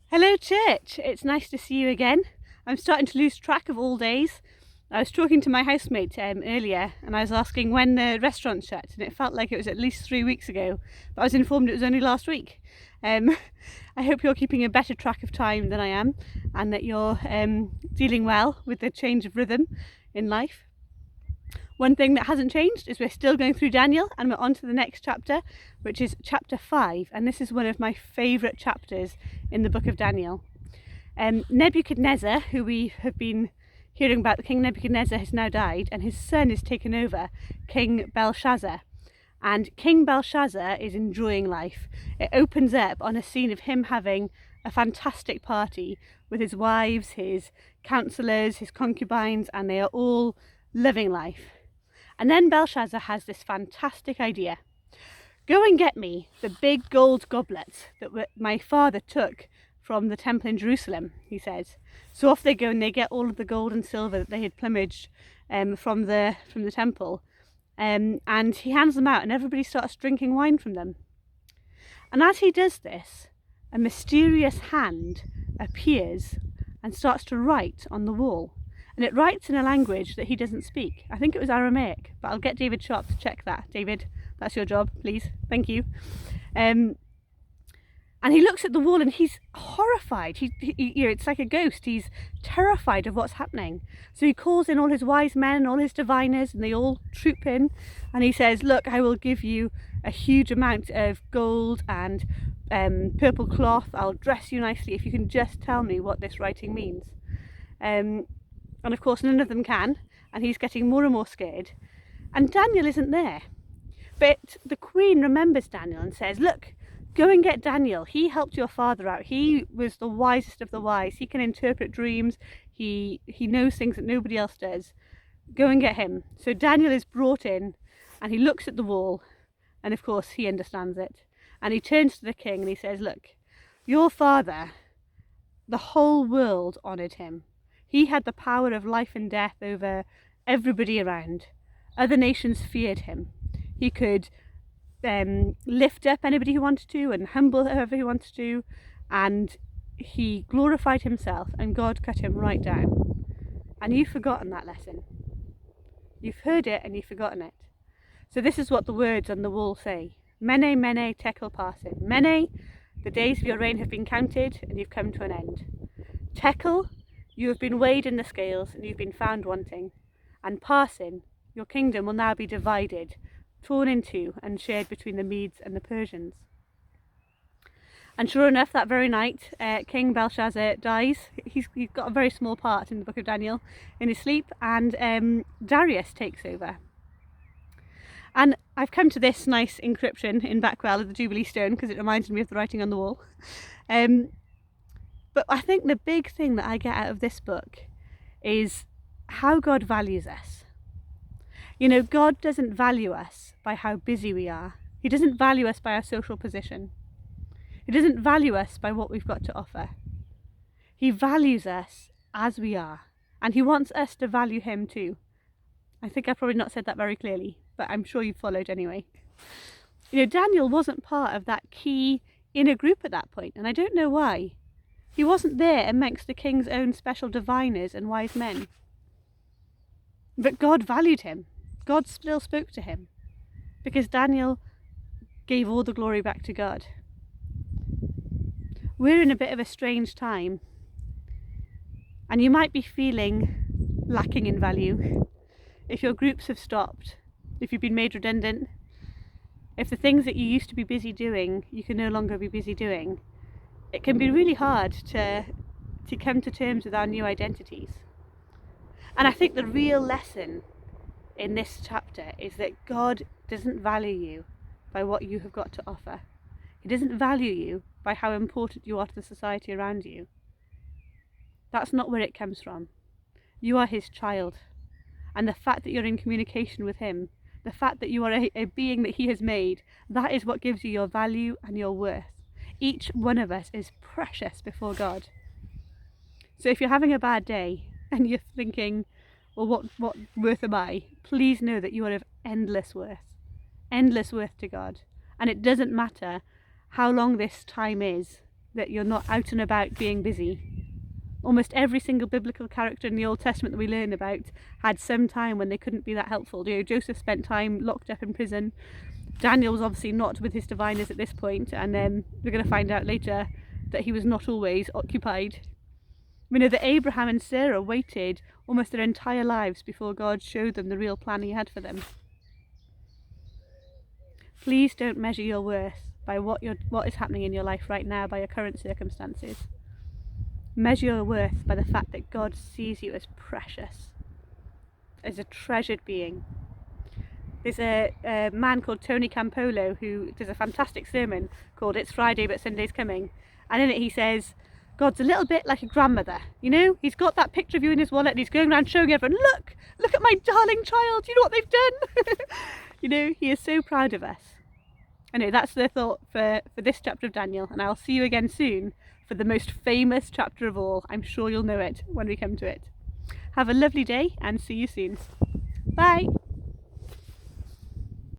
Hello church, it's nice to see you again. I'm starting to lose track of all days. I was talking to my housemate earlier and I was asking when the restaurant shut, and it felt like it was at least 3 weeks ago, but I was informed it was only last week. I hope you're keeping a better track of time than I am, and that you're dealing well with the change of rhythm in life. One thing that hasn't changed is we're still going through Daniel, and we're on to the next chapter, which is chapter 5, and this is one of my favourite chapters in the book of Daniel. Nebuchadnezzar, who we have been hearing about, King Nebuchadnezzar has now died, and his son is taken over, King Belshazzar. And King Belshazzar is enjoying life. It opens up on a scene of him having a fantastic party with his wives, his councillors, his concubines, and they are all living life. And then Belshazzar has this fantastic idea. Go and get me the big gold goblets that my father took from the temple in Jerusalem, he says. So off they go and they get all of the gold and silver that they had plumaged from the temple. And he hands them out and everybody starts drinking wine from them. And as he does this, a mysterious hand appears and starts to write on the wall. And it writes in a language that he doesn't speak. I think it was Aramaic, but I'll get David Sharp to check that. David, that's your job, please. Thank you. And he looks at the wall and he's horrified. It's like a ghost. He's terrified of what's happening. So he calls in all his wise men and all his diviners, and they all troop in. And he says, look, I will give you a huge amount of gold and purple cloth. I'll dress you nicely if you can just tell me what this writing means. And of course none of them can, and he's getting more and more scared. And Daniel isn't there. But the queen remembers Daniel and says, look, go and get Daniel. He helped your father out. He was the wisest of the wise. He can interpret dreams. He knows things that nobody else does. Go and get him. So Daniel is brought in and he looks at the wall, and of course he understands it. And he turns to the king and he says, look, your father, the whole world honoured him. He had the power of life and death over everybody around. Other nations feared him. He could lift up anybody who wanted to and humble whoever he wanted to, and he glorified himself, and God cut him right down. And you've forgotten that lesson. You've heard it and you've forgotten it. So this is what the words on the wall say. Mene, mene, tekel parsin. Mene, the days of your reign have been counted and you've come to an end. Tekel, you have been weighed in the scales and you've been found wanting. And parsin, your kingdom will now be divided, torn in two and shared between the Medes and the Persians. And sure enough, that very night, King Belshazzar dies. He's got a very small part in the book of Daniel in his sleep, and Darius takes over. And I've come to this nice inscription in Backwell of the Jubilee Stone because it reminded me of the writing on the wall. But I think the big thing that I get out of this book is how God values us. You know, God doesn't value us by how busy we are. He doesn't value us by our social position. He doesn't value us by what we've got to offer. He values us as we are, and he wants us to value him too. I think I've probably not said that very clearly, but I'm sure you've followed anyway. You know, Daniel wasn't part of that key inner group at that point, and I don't know why. He wasn't there amongst the king's own special diviners and wise men. But God valued him. God still spoke to him, because Daniel gave all the glory back to God. We're in a bit of a strange time, and you might be feeling lacking in value. If your groups have stopped, if you've been made redundant, if the things that you used to be busy doing, you can no longer be busy doing, it can be really hard to come to terms with our new identities. And I think the real lesson in this chapter is that God doesn't value you by what you have got to offer. He doesn't value you by how important you are to the society around you. That's not where it comes from. You are his child. And the fact that you're in communication with him, the fact that you are a being that he has made, that is what gives you your value and your worth. Each one of us is precious before God. So if you're having a bad day and you're thinking, well, what worth am I? Please know that you are of endless worth to God. And it doesn't matter how long this time is that you're not out and about being busy. Almost every single biblical character in the Old Testament that we learn about had some time when they couldn't be that helpful. You know, Joseph spent time locked up in prison. Daniel was obviously not with his diviners at this point, and we're going to find out later that he was not always occupied. We know that Abraham and Sarah waited almost their entire lives before God showed them the real plan he had for them. Please don't measure your worth by what is happening in your life right now, by your current circumstances. Measure your worth by the fact that God sees you as precious, as a treasured being. There's a man called Tony Campolo who does a fantastic sermon called It's Friday but Sunday's Coming, and in it he says, God's a little bit like a grandmother, you know? He's got that picture of you in his wallet and he's going around showing everyone, look at my darling child, you know what they've done? You know, he is so proud of us. Anyway, that's the thought for this chapter of Daniel, and I'll see you again soon for the most famous chapter of all. I'm sure you'll know it when we come to it. Have a lovely day and see you soon. Bye!